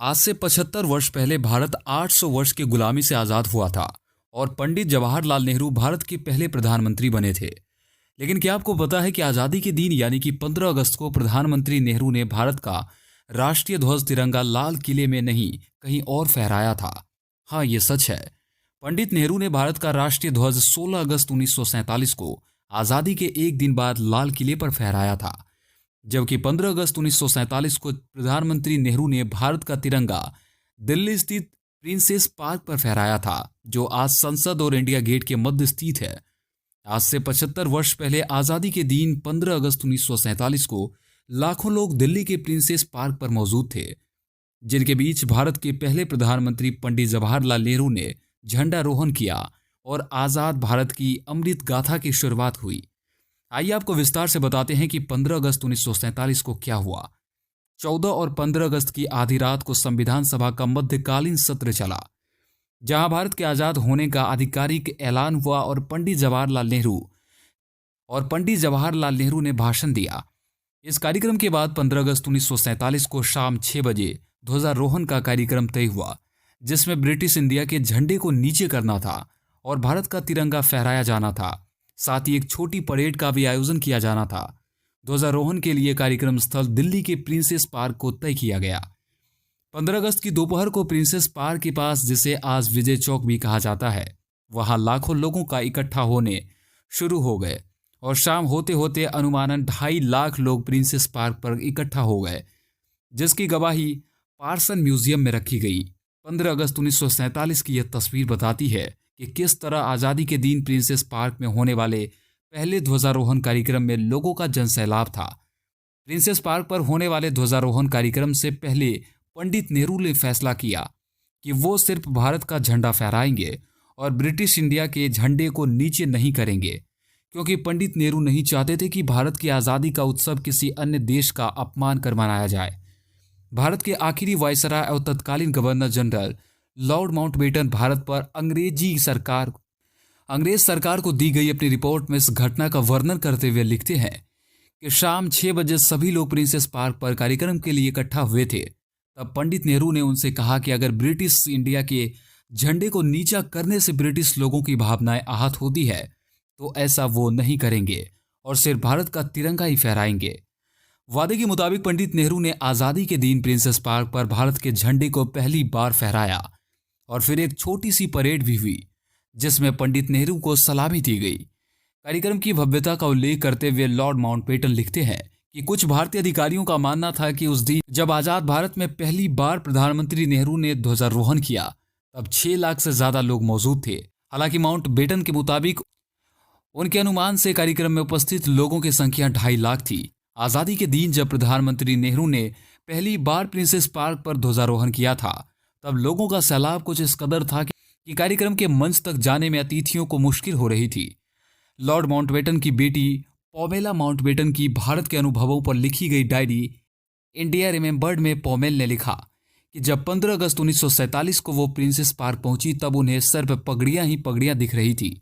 आज से 75 वर्ष पहले भारत 800 वर्ष की गुलामी से आज़ाद हुआ था और पंडित जवाहरलाल नेहरू भारत के पहले प्रधानमंत्री बने थे। लेकिन क्या आपको पता है कि आज़ादी के दिन यानी कि 15 अगस्त को प्रधानमंत्री नेहरू ने भारत का राष्ट्रीय ध्वज तिरंगा लाल किले में नहीं कहीं और फहराया था। हाँ, ये सच है। पंडित नेहरू ने भारत का राष्ट्रीय ध्वज 16 अगस्त 1947 को आज़ादी के एक दिन बाद लाल किले पर फहराया था, जबकि 15 अगस्त 1947 को प्रधानमंत्री नेहरू ने भारत का तिरंगा दिल्ली स्थित प्रिंसेस पार्क पर फहराया था, जो आज संसद और इंडिया गेट के मध्य स्थित है। आज से 75 वर्ष पहले आज़ादी के दिन 15 अगस्त 1947 को लाखों लोग दिल्ली के प्रिंसेस पार्क पर मौजूद थे, जिनके बीच भारत के पहले प्रधानमंत्री पंडित जवाहरलाल नेहरू ने झंडारोहण किया और आज़ाद भारत की अमृत गाथा की शुरुआत हुई। आइए आपको विस्तार से बताते हैं कि 15 अगस्त 1947 को क्या हुआ। 14 और 15 अगस्त की आधी रात को संविधान सभा का मध्यकालीन सत्र चला, जहां भारत के आज़ाद होने का आधिकारिक ऐलान हुआ और पंडित जवाहरलाल नेहरू ने भाषण दिया। इस कार्यक्रम के बाद 15 अगस्त 1947 को शाम 6 बजे ध्वजारोहण का कार्यक्रम तय हुआ, जिसमें ब्रिटिश इंडिया के झंडे को नीचे करना था और भारत का तिरंगा फहराया जाना था। साथ ही एक छोटी परेड का भी आयोजन किया जाना था। ध्वजारोहण के लिए कार्यक्रम स्थल दिल्ली के प्रिंसेस पार्क को तय किया गया। 15 अगस्त की दोपहर को प्रिंसेस पार्क के पास, जिसे आज विजय चौक भी कहा जाता है, वहां लाखों लोगों का इकट्ठा होने शुरू हो गए और शाम होते होते अनुमानन 2.5 लाख लोग प्रिंसेस पार्क पर इकट्ठा हो गए, जिसकी गवाही पार्सन म्यूजियम में रखी गई। 15 अगस्त 1947 की यह तस्वीर बताती है कि किस तरह आज़ादी के दिन प्रिंसेस पार्क में होने वाले पहले ध्वजारोहण कार्यक्रम में लोगों का जनसैलाब था। प्रिंसेस पार्क पर होने वाले ध्वजारोहण कार्यक्रम से पहले पंडित नेहरू ने फैसला किया कि वो सिर्फ भारत का झंडा फहराएंगे और ब्रिटिश इंडिया के झंडे को नीचे नहीं करेंगे, क्योंकि पंडित नेहरू नहीं चाहते थे कि भारत की आज़ादी का उत्सव किसी अन्य देश का अपमान कर मनाया जाए। भारत के आखिरी वायसराय और तत्कालीन governor general Lord Mountbatten Bharat पर अंग्रेज सरकार को दी गई अपनी रिपोर्ट में इस घटना का वर्णन करते हुए लिखते हैं कि शाम 6 बजे सभी लोग प्रिंसेस पार्क पर कार्यक्रम के लिए इकट्ठा हुए थे। तब पंडित नेहरू ने उनसे कहा कि अगर ब्रिटिश इंडिया के झंडे को नीचा करने से ब्रिटिश लोगों की भावनाएं आहत होती है, तो ऐसा वो नहीं करेंगे और सिर्फ भारत का तिरंगा ही फहराएंगे। वादे के मुताबिक पंडित नेहरू ने आज़ादी के दिन प्रिंसेस पार्क पर भारत के झंडे को पहली बार फहराया और फिर एक छोटी सी परेड भी हुई, जिसमें पंडित नेहरू को सलामी दी गई। कार्यक्रम की भव्यता का उल्लेख करते हुए लॉर्ड माउंटबेटन लिखते हैं कि कुछ भारतीय अधिकारियों का मानना था कि उस दिन जब आज़ाद भारत में पहली बार प्रधानमंत्री नेहरू ने ध्वजारोहण किया, तब 6 लाख से ज़्यादा लोग मौजूद थे। हालांकि माउंटबेटन के मुताबिक उनके अनुमान से कार्यक्रम में उपस्थित लोगों की संख्या 2.5 लाख थी। आज़ादी के दिन जब प्रधानमंत्री नेहरू ने पहली बार प्रिंसेस पार्क पर ध्वजारोहण किया था, तब लोगों का सैलाब कुछ इस कदर था कि कार्यक्रम के मंच तक जाने में अतिथियों को मुश्किल हो रही थी। लॉर्ड माउंटबेटन की बेटी पोमेला माउंटबेटन की भारत के अनुभवों पर लिखी गई डायरी इंडिया रिमेंबर्ड में पोमेल ने लिखा कि जब 15 अगस्त 1947 को वो प्रिंसेस पार्क पहुंची, तब उन्हें सर पर पगड़ियां ही पगड़ियां दिख रही थी।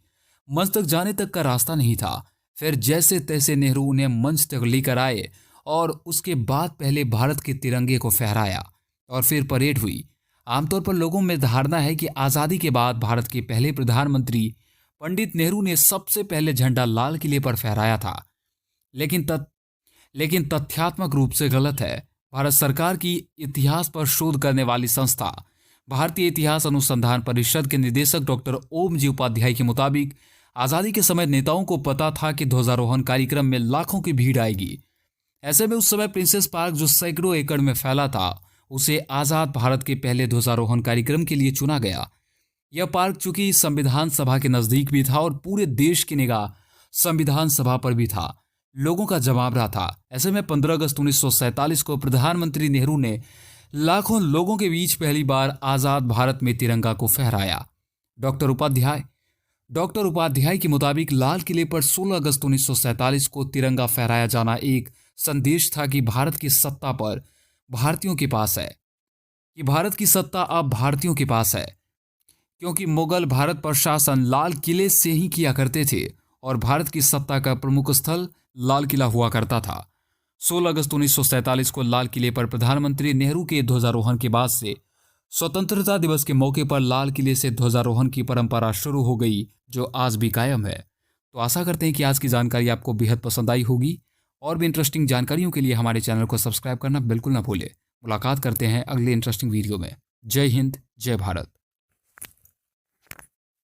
मंच तक जाने तक का रास्ता नहीं था। फिर जैसे तैसे नेहरू उन्हें मंच तक लेकर आए और उसके बाद पहले भारत के तिरंगे को फहराया और फिर परेड हुई। आमतौर पर लोगों में धारणा है कि आज़ादी के बाद भारत के पहले प्रधानमंत्री पंडित नेहरू ने सबसे पहले झंडा लाल किले पर फहराया था, लेकिन तथ्यात्मक रूप से गलत है। भारत सरकार की इतिहास पर शोध करने वाली संस्था भारतीय इतिहास अनुसंधान परिषद के निदेशक डॉक्टर ओम जी उपाध्याय के मुताबिक आज़ादी के समय नेताओं को पता था कि ध्वजारोहण कार्यक्रम में लाखों की भीड़ आएगी। ऐसे में उस समय प्रिंसेस पार्क, जो सैकड़ों एकड़ में फैला था, उसे आज़ाद भारत के पहले ध्वजारोहण कार्यक्रम के लिए चुना गया। यह पार्क चूंकि संविधान सभा के नज़दीक भी था और पूरे देश की निगाह संविधान सभा पर भी था, लोगों का जमावड़ा था। ऐसे में 15 अगस्त 1947 को प्रधानमंत्री नेहरू ने लाखों लोगों के बीच पहली बार आज़ाद भारत में तिरंगा को फहराया। डॉक्टर उपाध्याय के मुताबिक लाल किले पर 16 अगस्त 1947 को तिरंगा फहराया जाना एक संदेश था कि भारत की सत्ता पर भारतीयों के पास है, कि भारत की सत्ता अब भारतीयों के पास है, क्योंकि मुगल भारत पर शासन लाल किले से ही किया करते थे और भारत की सत्ता का प्रमुख स्थल लाल किला हुआ करता था। 16 अगस्त 1947 को लाल किले पर प्रधानमंत्री नेहरू के ध्वजारोहण के बाद से स्वतंत्रता दिवस के मौके पर लाल किले से ध्वजारोहण की परंपरा शुरू हो गई, जो आज भी कायम है। तो आशा करते हैं कि आज की जानकारी आपको बेहद पसंद आई होगी। और भी इंटरेस्टिंग जानकारियों के लिए हमारे चैनल को सब्सक्राइब करना बिल्कुल ना भूलें। मुलाकात करते हैं अगले इंटरेस्टिंग वीडियो में। जय हिंद, जय भारत।